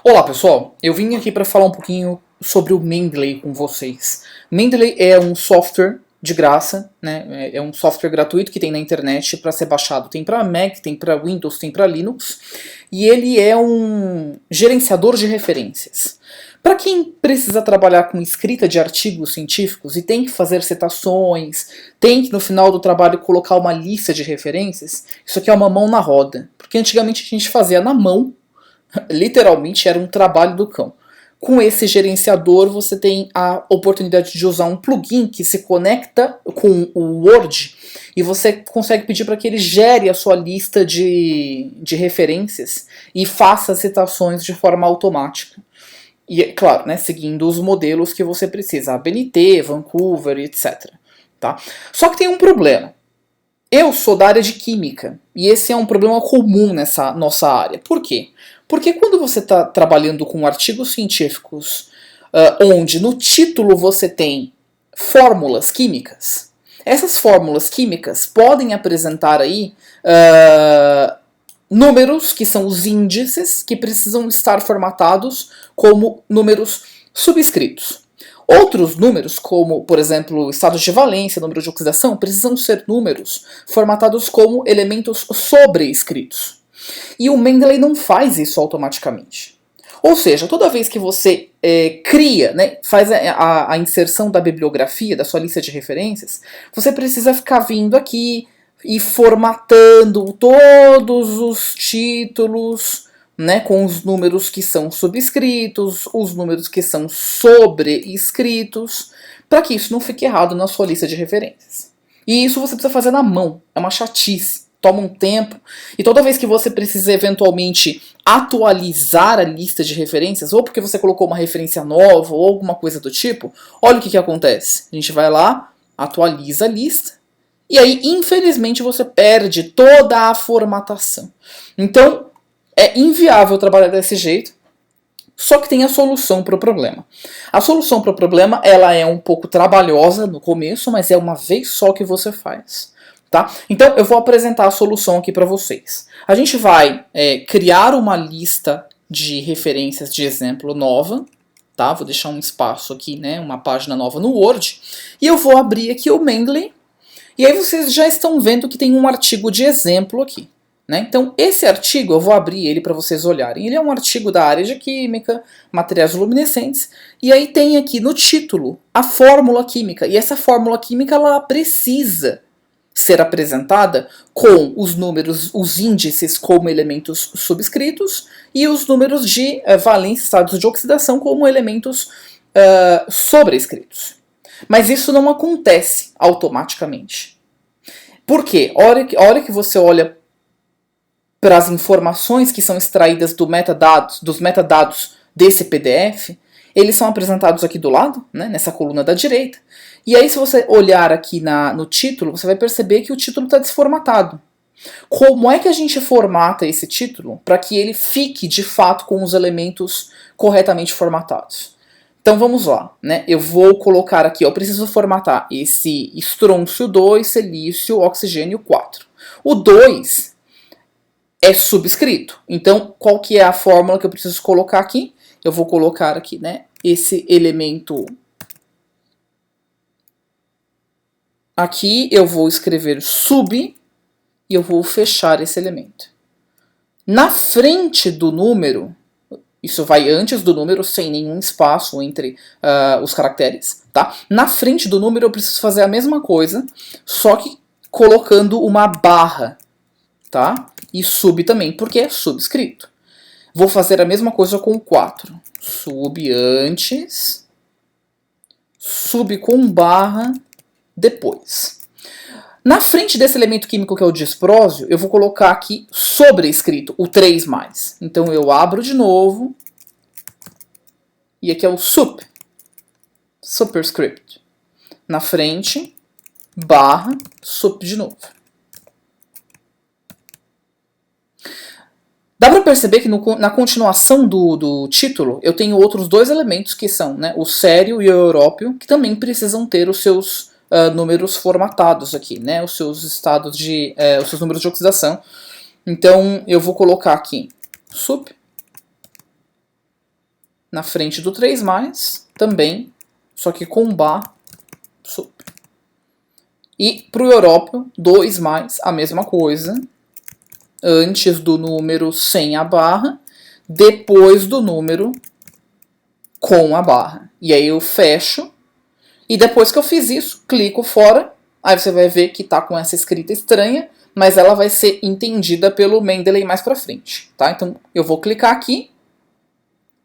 Olá pessoal, eu vim aqui para falar um pouquinho sobre o Mendeley com vocês. Mendeley é um software de graça, né? É um software gratuito que tem na internet para ser baixado. Tem para Mac, tem para Windows, tem para Linux. E ele é um gerenciador de referências. Para quem precisa trabalhar com escrita de artigos científicos e tem que fazer citações, tem que no final do trabalho colocar uma lista de referências, isso aqui é uma mão na roda. Porque antigamente a gente fazia na mão. Literalmente era um trabalho do cão. Com esse gerenciador você tem a oportunidade de usar um plugin que se conecta com o Word e você consegue pedir para que ele gere a sua lista de referências e faça citações de forma automática. E, claro, né, seguindo os modelos que você precisa, ABNT, Vancouver, etc. Tá? Só que tem um problema. Eu sou da área de química, e esse é um problema comum nessa nossa área. Por quê? Porque quando você está trabalhando com artigos científicos, onde no título você tem fórmulas químicas, essas fórmulas químicas podem apresentar aí números, que são os índices, que precisam estar formatados como números subscritos. Outros números, como, por exemplo, estados de valência, número de oxidação, precisam ser números formatados como elementos sobrescritos. E o Mendeley não faz isso automaticamente. Ou seja, toda vez que você cria, né, faz a inserção da bibliografia, da sua lista de referências, você precisa ficar vindo aqui e formatando todos os títulos, né, com os números que são subscritos, os números que são sobrescritos, para que isso não fique errado na sua lista de referências. E isso você precisa fazer na mão, é uma chatice, toma um tempo, e toda vez que você precisa eventualmente atualizar a lista de referências, ou porque você colocou uma referência nova, ou alguma coisa do tipo, olha o que acontece. A gente vai lá, atualiza a lista, e aí, infelizmente, você perde toda a formatação. Então, é inviável trabalhar desse jeito, só que tem a solução para o problema. A solução para o problema, ela é um pouco trabalhosa no começo, mas é uma vez só que você faz. Tá? Então, eu vou apresentar a solução aqui para vocês. A gente vai criar uma lista de referências de exemplo nova. Tá? Vou deixar um espaço aqui, né, uma página nova no Word. E eu vou abrir aqui o Mendeley. E aí vocês já estão vendo que tem um artigo de exemplo aqui. Né? Então, esse artigo, eu vou abrir ele para vocês olharem. Ele é um artigo da área de química, materiais luminescentes, e aí tem aqui no título a fórmula química. E essa fórmula química, ela precisa ser apresentada com os números, os índices como elementos subscritos e os números de valência, estados de oxidação como elementos sobrescritos. Mas isso não acontece automaticamente. Por quê? A hora que você olha para as informações que são extraídas dos metadados desse PDF, eles são apresentados aqui do lado, né, nessa coluna da direita. E aí, se você olhar aqui no título, você vai perceber que o título está desformatado. Como é que a gente formata esse título para que ele fique, de fato, com os elementos corretamente formatados? Então vamos lá, né? Eu vou colocar aqui, eu preciso formatar esse estrôncio 2, silício, oxigênio 4. O 2 é subscrito. Então, qual que é a fórmula que eu preciso colocar aqui? Eu vou colocar aqui, né, esse elemento aqui, eu vou escrever sub e eu vou fechar esse elemento. Na frente do número, isso vai antes do número, sem nenhum espaço entre os caracteres, tá? Na frente do número eu preciso fazer a mesma coisa, só que colocando uma barra, tá? E sub também, porque é subscrito. Vou fazer a mesma coisa com o 4. Sub antes, sub com barra depois. Na frente desse elemento químico que é o disprósio, eu vou colocar aqui sobrescrito, o 3+. Então eu abro de novo, e aqui é o superscript. Na frente, barra, sup de novo. Dá para perceber que na continuação do título eu tenho outros dois elementos que são, né, o sério e o európeo, que também precisam ter os seus números formatados aqui, né, os seus estados de, os seus números de oxidação. Então eu vou colocar aqui sup na frente do 3 mais, também, só que com bar sub. E para o Europeu, 2 mais, a mesma coisa, antes do número sem a barra, depois do número com a barra. E aí eu fecho, e depois que eu fiz isso, clico fora, aí você vai ver que está com essa escrita estranha, mas ela vai ser entendida pelo Mendeley mais para frente, tá? Então eu vou clicar aqui,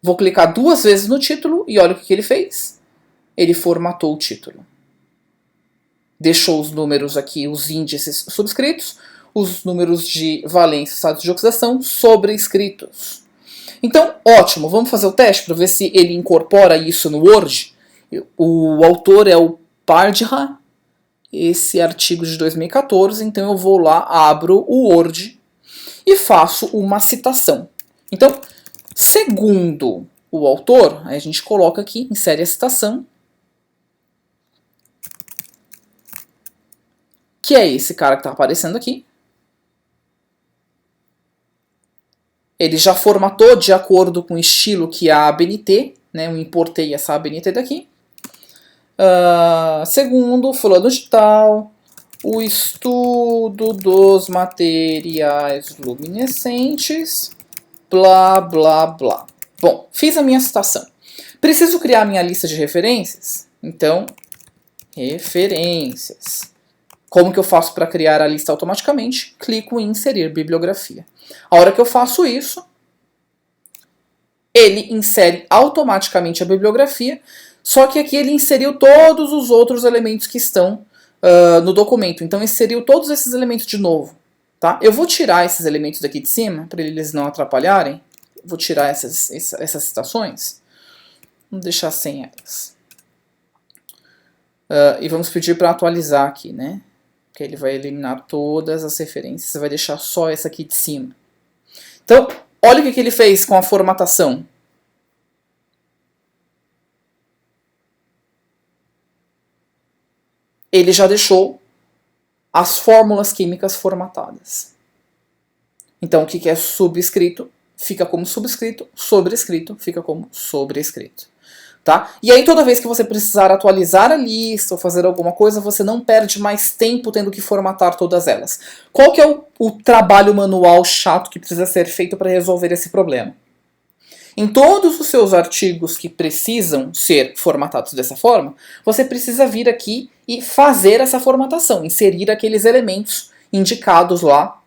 vou clicar 2 vezes no título e olha o que ele fez. Ele formatou o título. Deixou os números aqui, os índices subscritos, os números de valência e estados de oxidação sobrescritos. Então, ótimo, vamos fazer o teste para ver se ele incorpora isso no Word. O autor é o Pardha, esse artigo de 2014, então eu vou lá, abro o Word e faço uma citação. Então, segundo o autor, aí a gente coloca aqui, insere a citação, que é esse cara que está aparecendo aqui. Ele já formatou de acordo com o estilo que é a ABNT, né? Eu importei essa ABNT daqui. Segundo, fulano de tal, o estudo dos materiais luminescentes, blá, blá, blá. Bom, fiz a minha citação. Preciso criar a minha lista de referências? Então, referências. Como que eu faço para criar a lista automaticamente? Clico em inserir bibliografia. A hora que eu faço isso, ele insere automaticamente a bibliografia, só que aqui ele inseriu todos os outros elementos que estão no documento. Então, inseriu todos esses elementos de novo. Tá? Eu vou tirar esses elementos daqui de cima, para eles não atrapalharem. Vou tirar essas citações. Vamos deixar sem elas. E vamos pedir para atualizar aqui, né? Que ele vai eliminar todas as referências, você vai deixar só essa aqui de cima. Então, olha o que ele fez com a formatação. Ele já deixou as fórmulas químicas formatadas. Então, o que é subscrito fica como subscrito, sobrescrito fica como sobrescrito. Tá? E aí toda vez que você precisar atualizar a lista ou fazer alguma coisa, você não perde mais tempo tendo que formatar todas elas. Qual que é o trabalho manual chato que precisa ser feito para resolver esse problema? Em todos os seus artigos que precisam ser formatados dessa forma, você precisa vir aqui e fazer essa formatação, inserir aqueles elementos indicados lá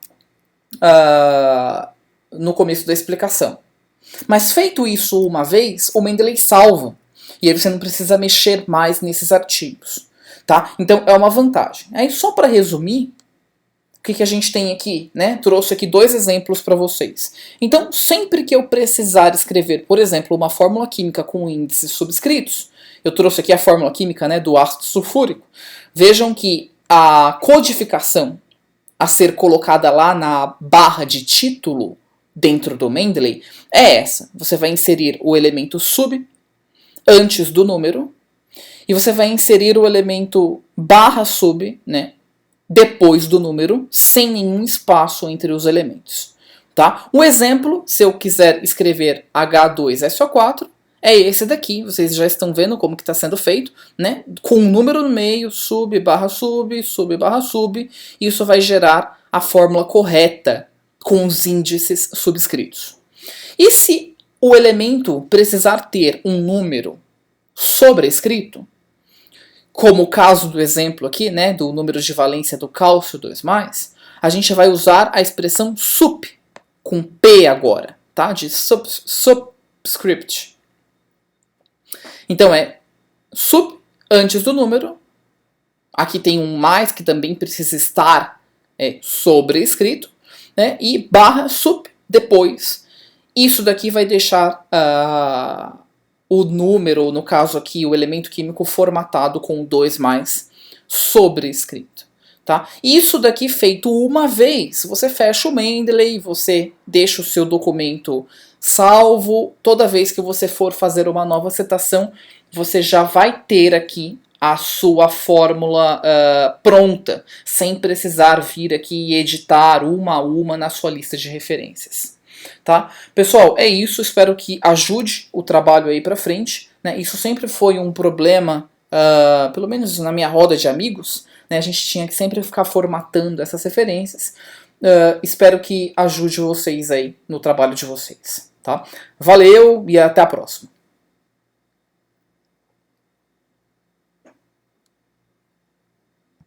no começo da explicação. Mas feito isso uma vez, o Mendeley salva. E aí você não precisa mexer mais nesses artigos. Tá? Então é uma vantagem. Aí só para resumir, o que a gente tem aqui? Né? Trouxe aqui 2 exemplos para vocês. Então sempre que eu precisar escrever, por exemplo, uma fórmula química com índices subscritos, eu trouxe aqui a fórmula química, né, do ácido sulfúrico. Vejam que a codificação a ser colocada lá na barra de título dentro do Mendeley é essa. Você vai inserir o elemento sub antes do número e você vai inserir o elemento barra sub, né, depois do número, sem nenhum espaço entre os elementos. Tá? Um exemplo, se eu quiser escrever H2SO4, é esse daqui. Vocês já estão vendo como que está sendo feito, né? Com um número no meio, sub, barra sub, sub, barra sub. Isso vai gerar a fórmula correta com os índices subscritos. E se o elemento precisar ter um número sobrescrito, como o caso do exemplo aqui, né, do número de valência do cálcio 2+, a gente vai usar a expressão sup, com P agora, tá? De subscript. Então é sub antes do número, aqui tem um mais que também precisa estar sobrescrito, né? E barra sub depois. Isso daqui vai deixar o número, no caso aqui, o elemento químico formatado com 2+ sobrescrito. Tá? Isso daqui feito uma vez, você fecha o Mendeley, você deixa o seu documento salvo. Toda vez que você for fazer uma nova citação, você já vai ter aqui a sua fórmula pronta, sem precisar vir aqui e editar uma a uma na sua lista de referências. tá? Pessoal, é isso, espero que ajude o trabalho aí pra frente, né? Isso sempre foi um problema, pelo menos na minha roda de amigos, né? A gente tinha que sempre ficar formatando essas referências. Espero que ajude vocês aí no trabalho de vocês, tá? Valeu e até a próxima.